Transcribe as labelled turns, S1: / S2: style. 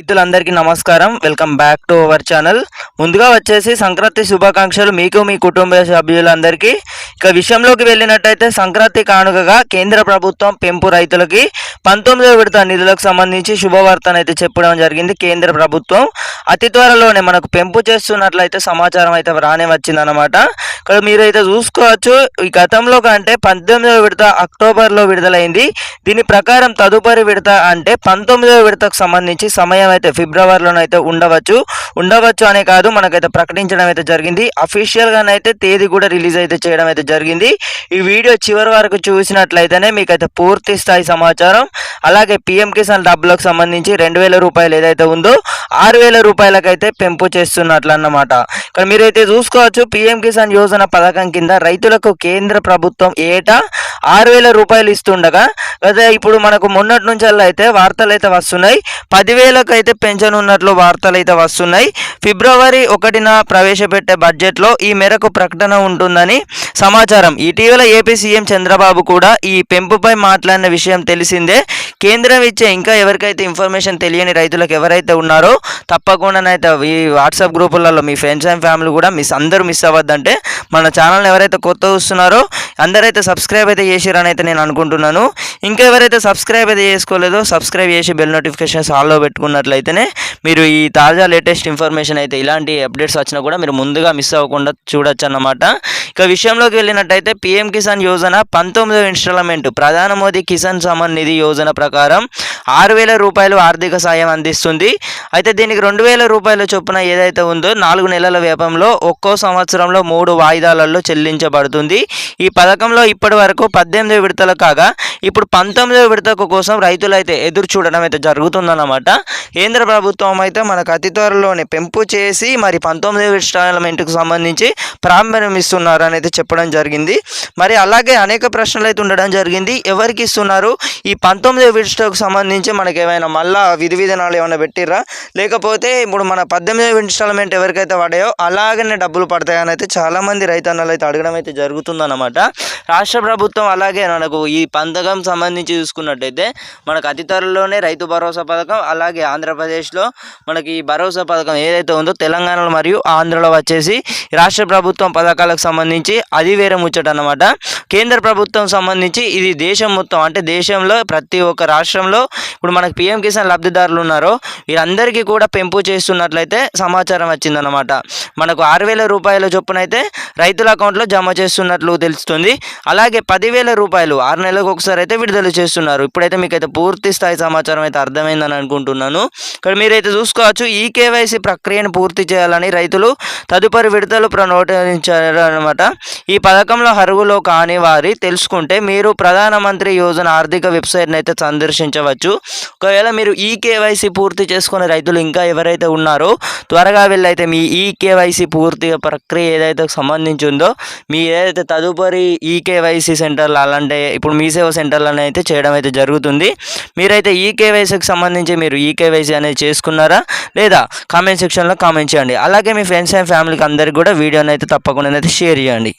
S1: రైతులందరికీ నమస్కారం. Welcome back to our channel. ముందుగా వచ్చేసి సంక్రాంతి శుభాకాంక్షలు మీకు మీ కుటుంబ సభ్యులందరికీ. ఇక విషయంలోకి వెళ్ళినట్టయితే సంక్రాంతి కానుకగా కేంద్ర ప్రభుత్వం పెంపు రైతులకి 19వ విడత నిధులకు సంబంధించి శుభవార్తను అయితే చెప్పడం జరిగింది. కేంద్ర ప్రభుత్వం అతి త్వరలోనే మనకు పెంపు చేస్తున్నట్లయితే సమాచారం అయితే రానే వచ్చిందన్నమాట. ఇక్కడ మీరైతే చూసుకోవచ్చు, ఈ గతంలో కంటే 18వ విడత అక్టోబర్లో విడుదలైంది. దీని ప్రకారం తదుపరి విడత అంటే 19వ విడతకు సంబంధించి సమయం అయితే ఫిబ్రవరిలోనైతే ఉండవచ్చు అనే కాదు, మనకైతే ప్రకటించడం అయితే జరిగింది. అఫీషియల్గానైతే తేదీ కూడా రిలీజ్ అయితే చేయడం అయితే జరిగింది. ఈ వీడియో చివరి వరకు చూసినట్లయితేనే మీకైతే పూర్తి స్థాయి సమాచారం, అలాగే పిఎం కిసాన్ డబ్బులకు సంబంధించి 2000 రూపాయలు ఏదైతే ఉందో 6000 రూపాయలకైతే పెంపు చేస్తున్నట్లు అన్నమాట. ఇక్కడ మీరైతే చూసుకోవచ్చు, పిఎం కిసాన్ యోజన పథకం కింద రైతులకు కేంద్ర ప్రభుత్వం ఏటా 6000 రూపాయలు ఇస్తుండగా అదే ఇప్పుడు మనకు మొన్నటి నుంచి అయితే వార్తలు అయితే వస్తున్నాయి, 10,000కు అయితే పెంచనున్నట్లు వార్తలు అయితే వస్తున్నాయి. ఫిబ్రవరి 1న ప్రవేశపెట్టే బడ్జెట్లో ఈ మేరకు ప్రకటన ఉంటుందని సమాచారం. ఇటీవల ఏపీ సీఎం చంద్రబాబు కూడా ఈ పెంపుపై మాట్లాడిన విషయం తెలిసిందే. కేంద్రం ఇచ్చే ఇంకా ఎవరికైతే ఇన్ఫర్మేషన్ తెలియని రైతులకు ఎవరైతే ఉన్నారో తప్పకుండానైతే ఈ వాట్సాప్ గ్రూపులలో మీ ఫ్రెండ్స్ అండ్ ఫ్యామిలీ కూడా అందరూ మిస్ అవ్వద్దంటే మన ఛానల్ని ఎవరైతే కొత్త వస్తున్నారో అందరైతే సబ్స్క్రైబ్ అయితే చేసిరని అయితే నేను అనుకుంటున్నాను. ఇంకా ఎవరైతే సబ్స్క్రైబ్ అయితే చేసుకోలేదో సబ్స్క్రైబ్ చేసి బెల్ నోటిఫికేషన్స్ ఆల్లో పెట్టుకున్నట్లయితేనే మీరు ఈ తాజా లేటెస్ట్ ఇన్ఫర్మేషన్ అయితే ఇలాంటి అప్డేట్స్ వచ్చినా కూడా మీరు ముందుగా మిస్ అవ్వకుండా చూడొచ్చు అన్నమాట. ఇక విషయంలోకి వెళ్ళినట్టయితే పిఎం కిసాన్ యోజన 19వ ఇన్స్టాల్మెంట్ ప్రధాన మోదీ కిసాన్ సమ్మాన్ నిధి యోజన ప్రకారం 6000 రూపాయలు ఆర్థిక సాయం అందిస్తుంది. అయితే దీనికి 2000 రూపాయల చొప్పున ఏదైతే ఉందో 4 నెలల వ్యయంలో ఒక్కో సంవత్సరంలో 3 వాయిదాలలో చెల్లించబడుతుంది. ఈ పథకంలో ఇప్పటి వరకు 18 విడతలు కాగా ఇప్పుడు 19వ విడత కోసం రైతులు అయితే ఎదురు చూడడం అయితే జరుగుతుందన్నమాట. కేంద్ర ప్రభుత్వం అయితే మనకు అతి త్వరలోనే పెంపు చేసి మరి 19వ ఇన్స్టాల్మెంట్కు సంబంధించి ప్రారంభిస్తున్నారు అని అయితే చెప్పడం జరిగింది. మరి అలాగే అనేక ప్రశ్నలు అయితే ఉండడం జరిగింది, ఎవరికి ఇస్తున్నారు ఈ 19వ విడతకు సంబంధించి మనకి ఏమైనా మళ్ళా విధి విధానాలు ఏమైనా పెట్టిర్రా, లేకపోతే ఇప్పుడు మన 18వ ఇన్స్టాల్మెంట్ ఎవరికైతే పడాయో అలాగనే డబ్బులు పడతాయని అయితే చాలామంది రైతన్నలు అయితే అడగడం అయితే జరుగుతుందన్నమాట. రాష్ట్ర ప్రభుత్వం అలాగే మనకు ఈ పథకం సంబంధించి చూసుకున్నట్టయితే మనకు అతి త్వరలోనే రైతు భరోసా పథకం, అలాగే ఆంధ్రప్రదేశ్లో మనకి ఈ భరోసా పథకం ఏదైతే ఉందో తెలంగాణలో మరియు ఆంధ్రలో వచ్చేసి రాష్ట్ర ప్రభుత్వం పథకాలకు సంబంధించి అది వేరే ముచ్చట అన్నమాట. కేంద్ర ప్రభుత్వం సంబంధించి ఇది దేశం మొత్తం అంటే దేశంలో ప్రతి ఒక్క రాష్ట్రంలో ఇప్పుడు మనకు పిఎం కిసాన్ లబ్ధిదారులు ఉన్నారో వీరందరికీ కూడా పెంపు చేస్తున్నట్లయితే సమాచారం వచ్చిందన్నమాట. మనకు 6000 రూపాయల చొప్పున అయితే రైతుల అకౌంట్లో జమ చేస్తున్నట్లు తెలుస్తుంది. అలాగే 10,000 రూపాయలు 6 నెలలకు ఒకసారి అయితే విడుదల చేస్తున్నారు. ఇప్పుడైతే మీకైతే పూర్తి స్థాయి సమాచారం అయితే అర్థమైందని అనుకుంటున్నాను. ఇక్కడ మీరైతే చూసుకోవచ్చు, ఈ కేవైసీ ప్రక్రియను పూర్తి చేయాలని రైతులు తదుపరి విడతలు నోటించారు అనమాట. ఈ పథకంలో అర్హులు కాని వారి తెలుసుకుంటే మీరు ప్రధానమంత్రి యోజన ఆర్థిక వెబ్సైట్ని అయితే సందర్శించవచ్చు. ఒకవేళ మీరు ఈ కేవైసీ పూర్తి చేసుకునే రైతులు ఇంకా ఎవరైతే ఉన్నారో త్వరగా వెళ్ళైతే మీ ఈ కేవైసీ పూర్తిగా ప్రక్రియ ఏదైతే సంబంధించి ఉందో మీ ఏదైతే తదుపరి ఈ కేవైసీ సెంటర్లు అలాంటి ఇప్పుడు మీ సేవ సెంటర్లను అయితే చేయడం అయితే జరుగుతుంది. మీరైతే ఈ కేవైసీకి సంబంధించి మీరు ఈ కేవైసీ అనేది చేసుకున్నారా లేదా కామెంట్ సెక్షన్లో కామెంట్ చేయండి. అలాగే మీ ఫ్రెండ్స్ అండ్ ఫ్యామిలీకి అందరికీ కూడా వీడియోని అయితే తప్పకుండా అయితే షేర్ చేయండి.